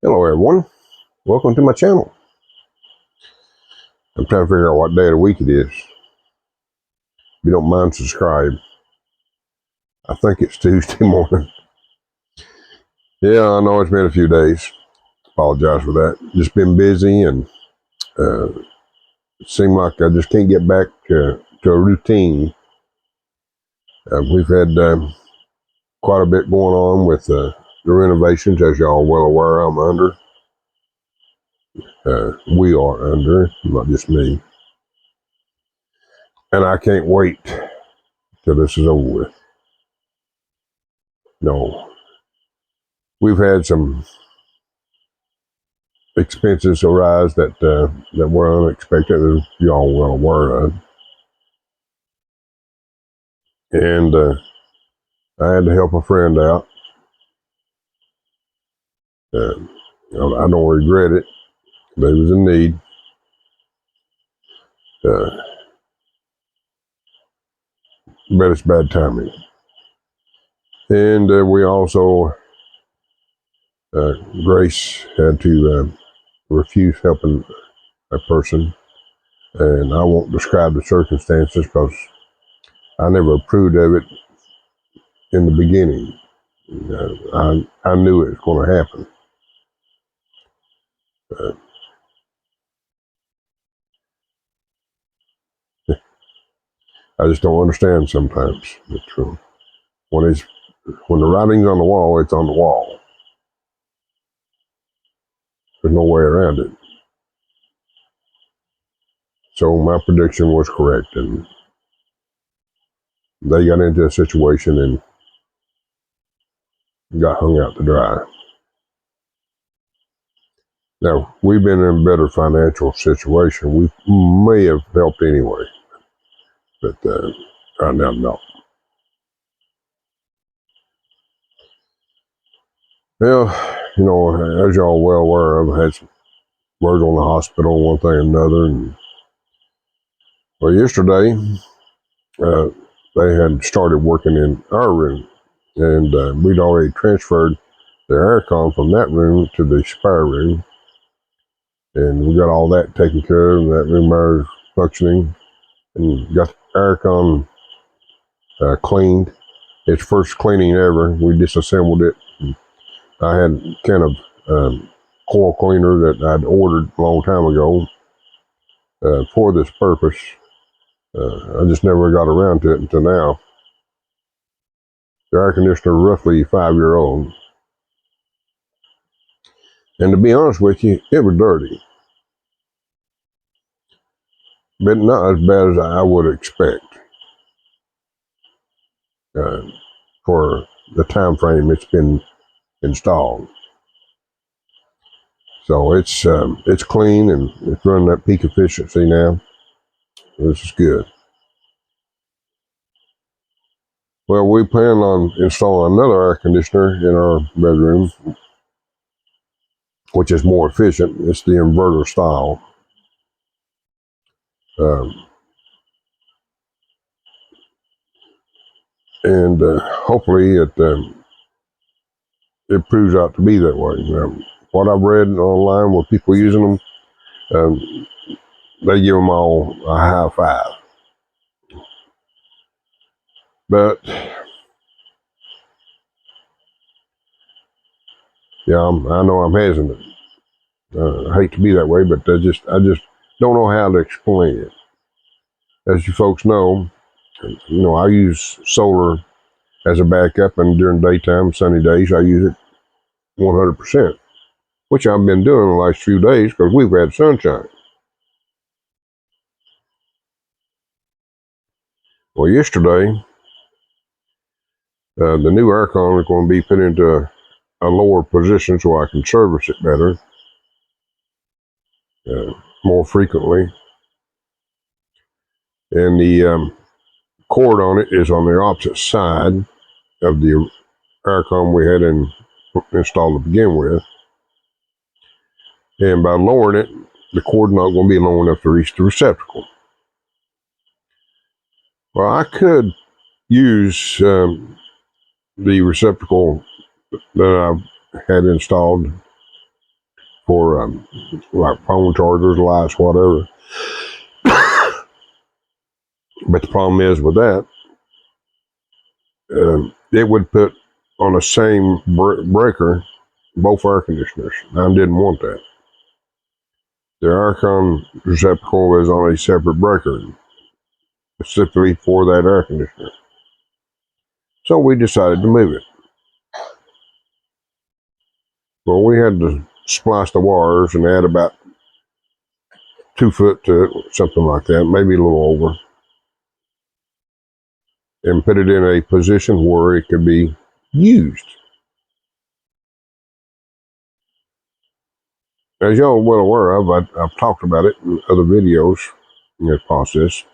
Hello everyone, welcome to my channel. I'm trying to figure out what day of the week it is. If you don't mind, subscribe. I think it's Tuesday morning. Yeah, I know it's been a few days. Apologize for that. Just been busy and it seemed like I just can't get back to a routine. We've had quite a bit going on with the renovations, as y'all well aware. I'm under. We are under, not just me. And I can't wait till this is over with. No. We've had some expenses arise that were unexpected, as y'all well aware of. And I had to help a friend out. I don't regret it. They was in need. But it's bad timing. And we also, Grace had to refuse helping a person. And I won't describe the circumstances because I never approved of it in the beginning. I knew it was going to happen. I just don't understand sometimes. But when the writing's on the wall, it's on the wall. There's no way around it. So my prediction was correct, and they got into a situation and got hung out to dry. Now, we've been in a better financial situation. We may have helped anyway, but right now, no. Well, as y'all well aware of, I had some word on the hospital, one thing and another. And well, yesterday, they had started working in our room, and we'd already transferred the Aircon from that room to the spare room, and we got all that taken care of, and that room there is functioning, and got the Aircon cleaned. Its first cleaning ever. We disassembled it. I had kind of coil cleaner that I'd ordered a long time ago for this purpose. I just never got around to it until now. The air conditioner is roughly 5-year-old. And to be honest with you, it was dirty. But not as bad as I would expect for the time frame it's been installed. So it's clean and it's running at peak efficiency now. This is good. Well, we plan on installing another air conditioner in our bedroom, which is more efficient. It's the inverter style. And hopefully it proves out to be that way. What I've read online with people using them, they give them all a high five. But yeah, I know I'm hesitant. I hate to be that way, but I just don't know how to explain it. As you folks know, I use solar as a backup, and during daytime, sunny days, I use it 100%, which I've been doing the last few days because we've had sunshine. Well, yesterday, the new Aircon is going to be put into a lower position so I can service it better, more frequently. And the cord on it is on the opposite side of the Aircon we had installed to begin with. And by lowering it, the cord's not going to be long enough to reach the receptacle. Well, I could use the receptacle that I've had installed for like phone chargers, lights, whatever. But the problem is with that, it would put on the same breaker both air conditioners. I didn't want that. The Aircon receptacle is on a separate breaker, specifically for that air conditioner. So we decided to move it. Well, we had to splice the wires and add about 2 foot to it, something like that, maybe a little over, and put it in a position where it could be used. As y'all are well aware of, I've talked about it in other videos in this process.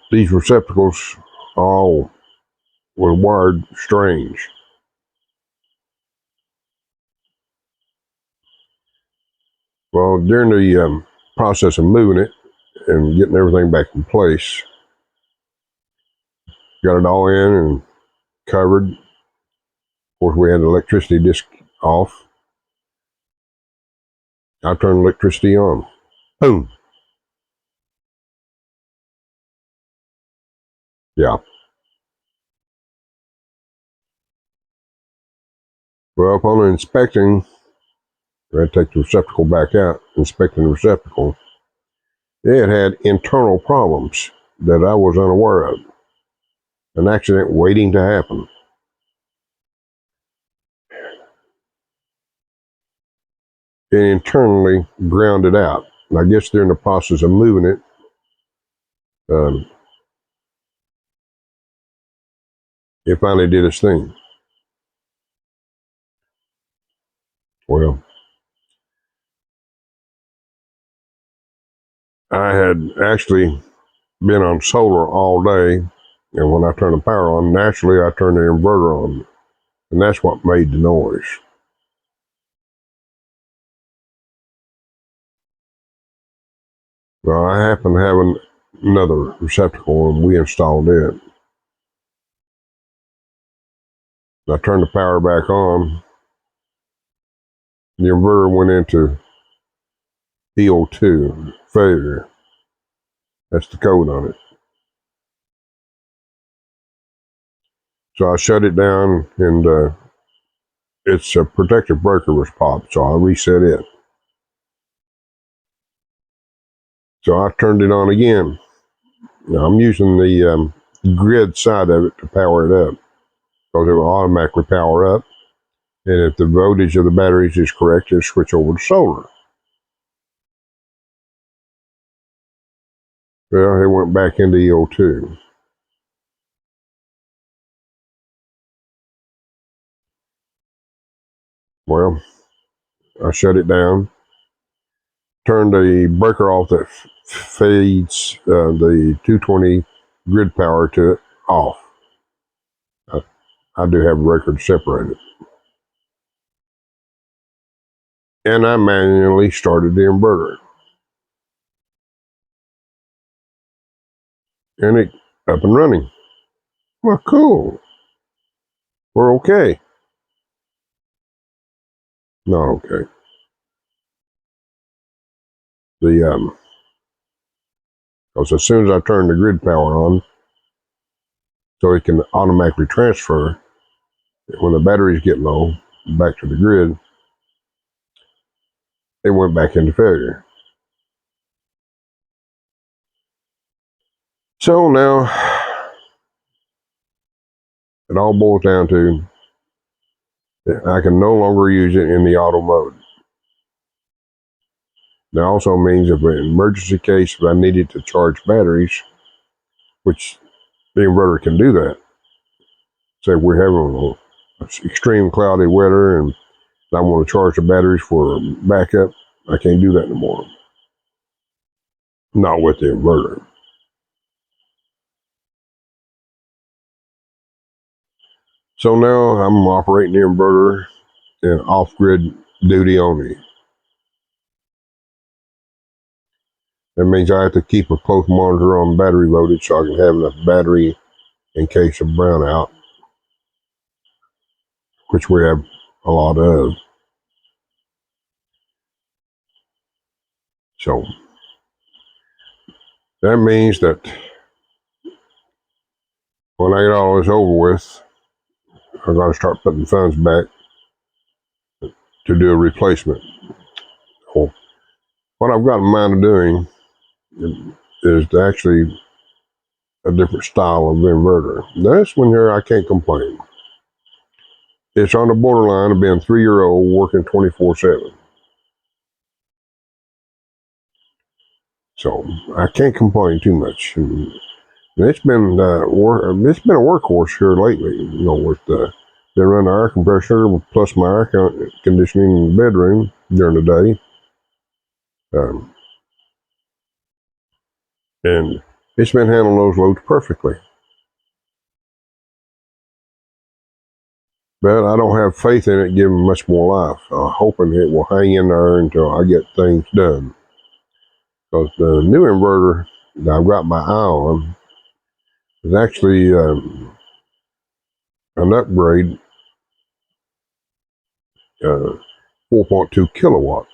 These receptacles all were wired strange. Well, during the process of moving it and getting everything back in place, got it all in and covered. Of course, we had the electricity disc off. I turned electricity on. Boom. Yeah. Well, upon inspecting, I had to take the receptacle back out, inspecting the receptacle. It had internal problems that I was unaware of. An accident waiting to happen. It internally grounded out. And I guess during the process of moving it, it finally did its thing. Well, I had actually been on solar all day, and when I turned the power on, naturally I turned the inverter on, and that's what made the noise. Well, I happened to have another receptacle, and we installed it. I turned the power back on. The inverter went into EO2, failure. That's the code on it. So I shut it down, and its protective breaker was popped, so I reset it. So I turned it on again. Now I'm using the grid side of it to power it up, because it will automatically power up. And if the voltage of the batteries is correct, it'll switch over to solar. Well, it went back into EO2. Well, I shut it down, turned the breaker off that feeds the 220 grid power to it off. I do have a breaker to separate it. And I manually started the inverter. And it up and running. Well, cool. We're okay. Not okay. Because as soon as I turn the grid power on, so it can automatically transfer when the batteries get low back to the grid, it went back into failure. So now it all boils down to I can no longer use it in the auto mode. That also means if an emergency case, if I needed to charge batteries, which the inverter can do that. Say we're having an extreme cloudy weather and I want to charge the batteries for backup, I can't do that anymore. Not with the inverter. So now I'm operating the inverter in off-grid duty only. That means I have to keep a close monitor on battery voltage so I can have enough battery in case of brownout, which we have a lot of. So that means that when I get all this over with, I'm going to start putting funds back to do a replacement. So what I've got in mind of doing is actually a different style of inverter. This one here, I can't complain. It's on the borderline of being 3-year-old working 24/7. So I can't complain too much. And it's been it's been a workhorse here lately. You know, with they run the air compressor plus my air conditioning in the bedroom during the day, and it's been handling those loads perfectly. But I don't have faith in it giving much more life. I'm hoping it will hang in there until I get things done. Because the new inverter that I've got my eye on is actually an upgrade, 4.2 kilowatt.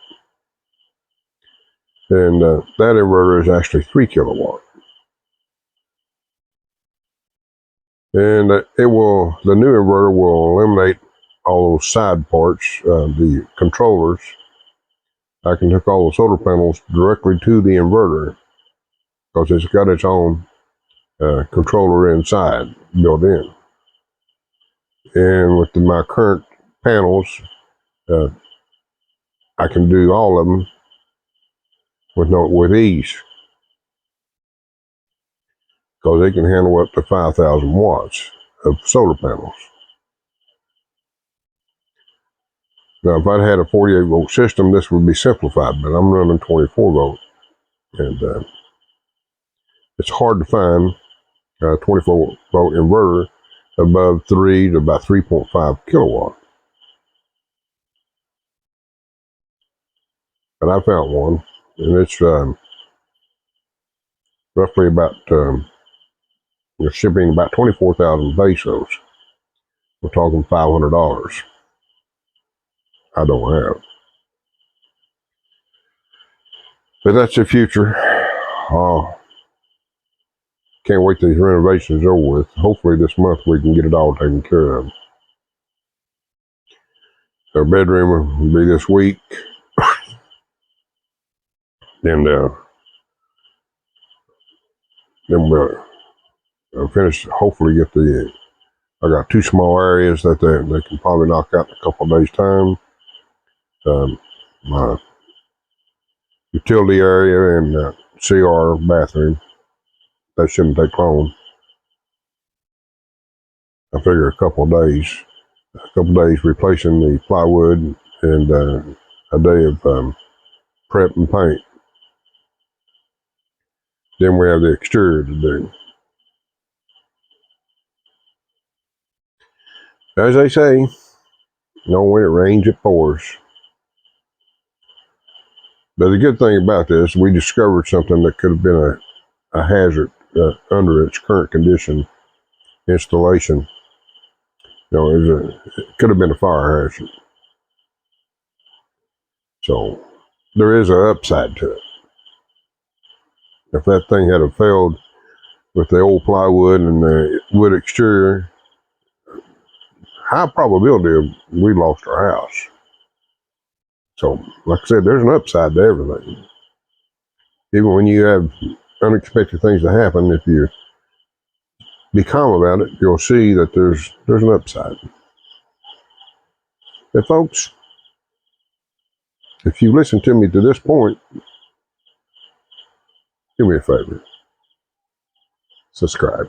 And that inverter is actually 3 kilowatt. And the new inverter will eliminate all those side parts, the controllers. I can hook all the solar panels directly to the inverter because it's got its own controller inside built in. And with my current panels, I can do all of them with ease because they can handle up to 5,000 watts of solar panels. Now, if I'd had a 48 volt system, this would be simplified, but I'm running 24 volt, and it's hard to find a 24 volt inverter above 3 to about 3.5 kilowatt. But I found one, and it's roughly about shipping about 24,000 pesos. We're talking $500. I don't have. But that's the future. Can't wait till these renovations are over with. Hopefully this month we can get it all taken care of. Our bedroom will be this week. And then we'll finish, hopefully get I got 2 small areas that they can probably knock out in a couple of days' time. My utility area and CR bathroom. That shouldn't take long. I figure a couple of days replacing the plywood and a day of prep and paint. Then we have the exterior to do. As they say, you know, when it rains, it pours. But the good thing about this, we discovered something that could have been a hazard under its current condition installation. You know, it could have been a fire hazard. So there is an upside to it. If that thing had failed with the old plywood and the wood exterior, high probability we lost our house. So, like I said, there's an upside to everything. Even when you have unexpected things to happen, if you be calm about it, you'll see that there's an upside. And folks, if you listen to me to this point, do me a favor. Subscribe.